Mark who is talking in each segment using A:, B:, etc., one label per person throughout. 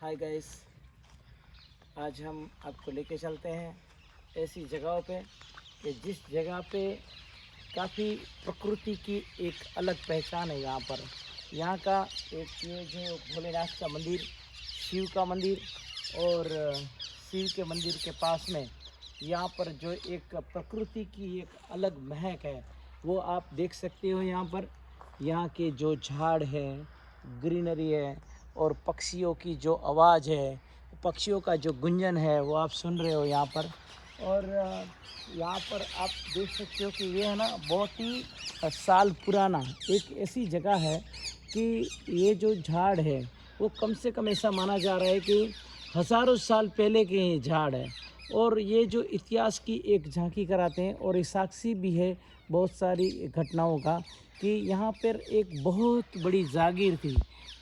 A: Hi guys, आज हम आपको लेके चलते हैं ऐसी जगहों पे कि जिस जगह पे काफ़ी प्रकृति की एक अलग पहचान है। यहाँ का एक ये जो भोलेनाथ का मंदिर, शिव का मंदिर और शिव के मंदिर के पास में यहाँ पर जो एक प्रकृति की एक अलग महक है वो आप देख सकते हो। यहाँ के जो झाड़ है, ग्रीनरी है और पक्षियों की जो आवाज़ है, पक्षियों का जो गुंजन है वो आप सुन रहे हो यहाँ पर। और यहाँ पर आप देख सकते हो कि ये है ना बहुत ही साल पुराना एक ऐसी जगह है कि ये जो झाड़ है वो कम से कम ऐसा माना जा रहा है कि हज़ारों साल पहले के ये झाड़ है। और ये जो इतिहास की एक झांकी कराते हैं और ये साक्षी भी है बहुत सारी घटनाओं का कि यहाँ पर एक बहुत बड़ी जागीर थी।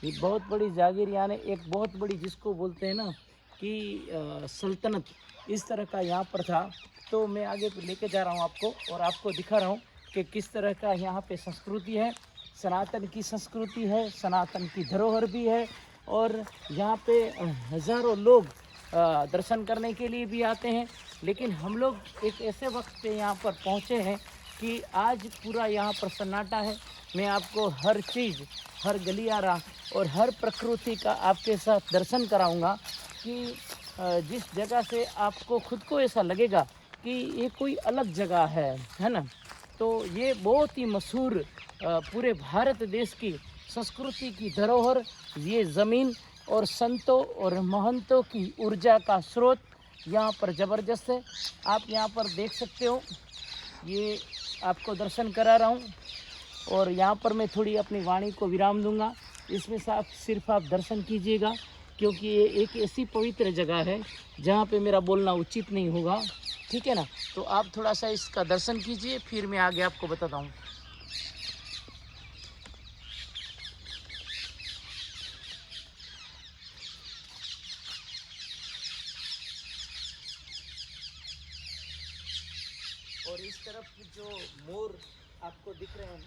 A: ये बहुत बड़ी जागीर यानी एक बहुत बड़ी जिसको बोलते हैं ना कि सल्तनत, इस तरह का यहाँ पर था। तो मैं आगे लेके जा रहा हूँ आपको और आपको दिखा रहा हूँ कि किस तरह का यहाँ पे संस्कृति है, सनातन की संस्कृति है, सनातन की धरोहर भी है। और यहाँ पे हज़ारों लोग दर्शन करने के लिए भी आते हैं। लेकिन हम लोग एक ऐसे वक्त पे यहाँ पर पहुँचे हैं कि आज पूरा यहाँ पर सन्नाटा है। मैं आपको हर चीज़, हर गलियारा और हर प्रकृति का आपके साथ दर्शन कराऊंगा कि जिस जगह से आपको खुद को ऐसा लगेगा कि ये कोई अलग जगह है ना। तो ये बहुत ही मशहूर पूरे भारत देश की संस्कृति की धरोहर, ये ज़मीन और संतों और महंतों की ऊर्जा का स्रोत यहाँ पर ज़बरदस्त है। आप यहाँ पर देख सकते हो, ये आपको दर्शन करा रहा हूँ और यहाँ पर मैं थोड़ी अपनी वाणी को विराम दूंगा। इसमें सिर्फ आप दर्शन कीजिएगा क्योंकि ये एक ऐसी पवित्र जगह है जहाँ पे मेरा बोलना उचित नहीं होगा, ठीक है ना। तो आप थोड़ा सा इसका दर्शन कीजिए, फिर मैं आगे आपको बताता हूँ। और इस तरफ जो मोर आपको दिख रहे हैं,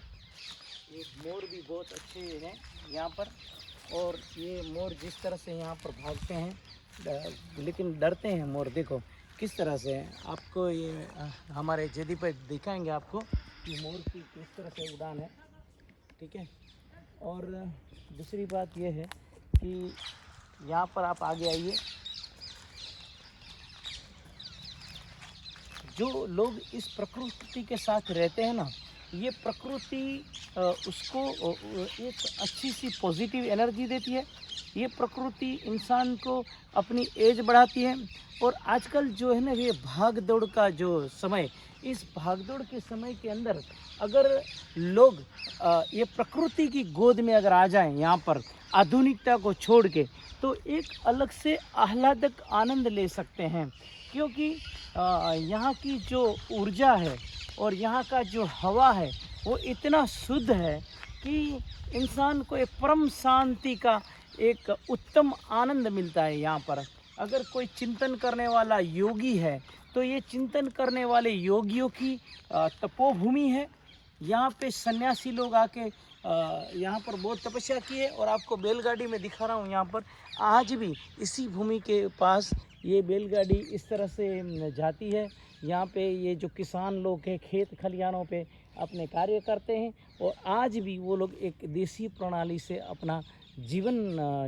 A: ये मोर भी बहुत अच्छे हैं यहाँ पर। और ये मोर जिस तरह से यहाँ पर भागते हैं लेकिन डरते हैं मोर, देखो किस तरह से है। आपको ये हमारे जेडी पर दिखाएंगे आपको कि मोर की किस तरह से उड़ान है, ठीक है। और दूसरी बात ये है कि यहाँ पर आप आगे आइए, जो लोग इस प्रकृति के साथ रहते हैं ना, ये प्रकृति उसको एक अच्छी सी पॉजिटिव एनर्जी देती है। ये प्रकृति इंसान को अपनी एज बढ़ाती है। और आजकल जो है ना ये भाग दौड़ का जो समय, इस भाग दौड़ के समय के अंदर अगर लोग ये प्रकृति की गोद में अगर आ जाएं यहाँ पर आधुनिकता को छोड़ के, तो एक अलग से आह्लादक आनंद ले सकते हैं। क्योंकि यहाँ की जो ऊर्जा है और यहाँ का जो हवा है वो इतना शुद्ध है कि इंसान को एक परम शांति का एक उत्तम आनंद मिलता है यहाँ पर। अगर कोई चिंतन करने वाला योगी है तो ये चिंतन करने वाले योगियों की तपोभूमि है। यहाँ पे सन्यासी लोग आके यहाँ पर बहुत तपस्या की है। और आपको बैलगाड़ी में दिखा रहा हूँ, यहाँ पर आज भी इसी भूमि के पास ये बैलगाड़ी इस तरह से जाती है। यहाँ पे ये जो किसान लोग हैं खेत खलिहानों पे अपने कार्य करते हैं और आज भी वो लोग एक देसी प्रणाली से अपना जीवन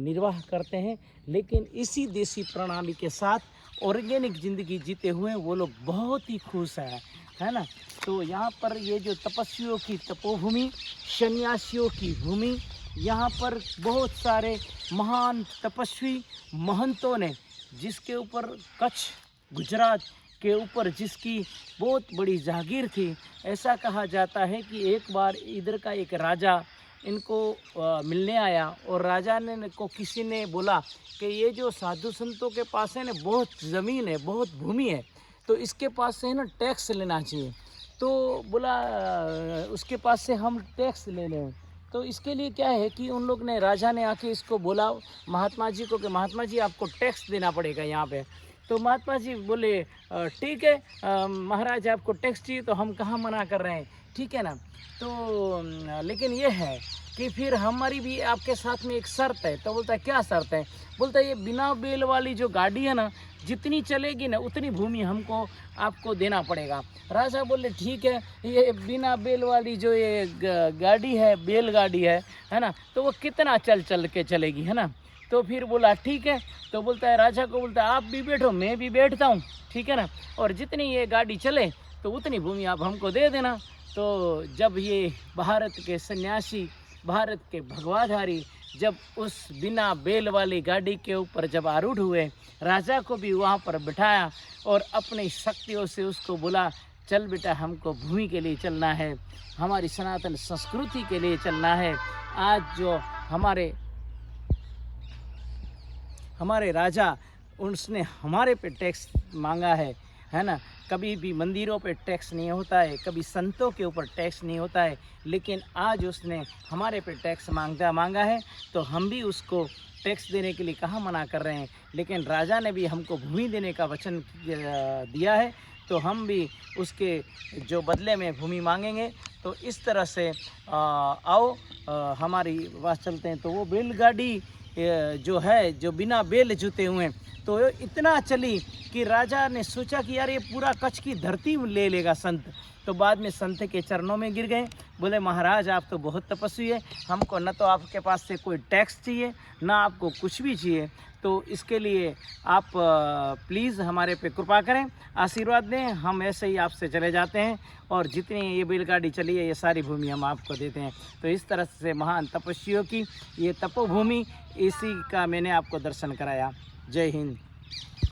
A: निर्वाह करते हैं। लेकिन इसी देसी प्रणाली के साथ ऑर्गेनिक ज़िंदगी जीते हुए वो लोग बहुत ही खुश है ना। तो यहाँ पर ये जो तपस्वियों की तपोभूमि, सन्यासियों की भूमि, यहाँ पर बहुत सारे महान तपस्वी महंतों ने, जिसके ऊपर कच्छ गुजरात के ऊपर जिसकी बहुत बड़ी जागीर थी, ऐसा कहा जाता है कि एक बार इधर का एक राजा इनको मिलने आया और राजा ने को किसी ने बोला कि ये जो साधु संतों के पास है ना बहुत ज़मीन है, बहुत भूमि है, तो इसके पास से है ना टैक्स लेना चाहिए। तो बोला उसके पास से हम टैक्स ले लें। तो इसके लिए क्या है कि उन लोग ने, राजा ने आके इसको बोला महात्मा जी को कि महात्मा जी आपको टैक्स देना पड़ेगा यहाँ पे। तो महात्मा जी बोले ठीक है महाराज आपको टैक्स चाहिए तो हम कहाँ मना कर रहे हैं। ठीक है ना। तो लेकिन ये है कि फिर हमारी भी आपके साथ में एक शर्त है। तो बोलता है क्या शर्त है? बोलता है ये बिना बैल वाली जो गाड़ी है ना, जितनी चलेगी ना उतनी भूमि हमको आपको देना पड़ेगा। राजा बोले ठीक है, ये बिना बैल वाली जो ये गाड़ी है, बैलगाड़ी है ना, तो वो कितना चल चल के चलेगी, है ना। तो फिर बोला ठीक है। तो बोलता है, राजा को बोलता है आप भी बैठो, मैं भी बैठता हूँ, ठीक है ना, और जितनी ये गाड़ी चले तो उतनी भूमि आप हमको दे देना। तो जब ये भारत के सन्यासी, भारत के भगवाधारी जब उस बिना बैल वाली गाड़ी के ऊपर जब आरूढ़ हुए, राजा को भी वहाँ पर बिठाया और अपनी शक्तियों से उसको बोला, चल बेटा हमको भूमि के लिए चलना है, हमारी सनातन संस्कृति के लिए चलना है। आज जो हमारे राजा, उसने हमारे पे टैक्स मांगा है ना। कभी भी मंदिरों पे टैक्स नहीं होता है, कभी संतों के ऊपर टैक्स नहीं होता है, लेकिन आज उसने हमारे पे टैक्स मांगा है। तो हम भी उसको टैक्स देने के लिए कहाँ मना कर रहे हैं। लेकिन राजा ने भी हमको भूमि देने का वचन दिया है, तो हम भी उसके जो बदले में भूमि मांगेंगे। तो इस तरह से आओ हमारी बात चलते हैं। तो वो बैलगाड़ी जो है, जो बिना बैल जुते हुए, तो इतना चली कि राजा ने सोचा कि यार ये पूरा कच्छ की धरती ले लेगा संत। तो बाद में संत के चरणों में गिर गए, बोले महाराज आप तो बहुत तपस्वी है, हमको न तो आपके पास से कोई टैक्स चाहिए, ना आपको कुछ भी चाहिए, तो इसके लिए आप प्लीज़ हमारे पे कृपा करें, आशीर्वाद दें, हम ऐसे ही आपसे चले जाते हैं और जितनी ये बैलगाड़ी चली है ये सारी भूमि हम आपको देते हैं। तो इस तरह से महान तपस्वियों की ये तपोभूमि, इसी का मैंने आपको दर्शन कराया। जय हिंद।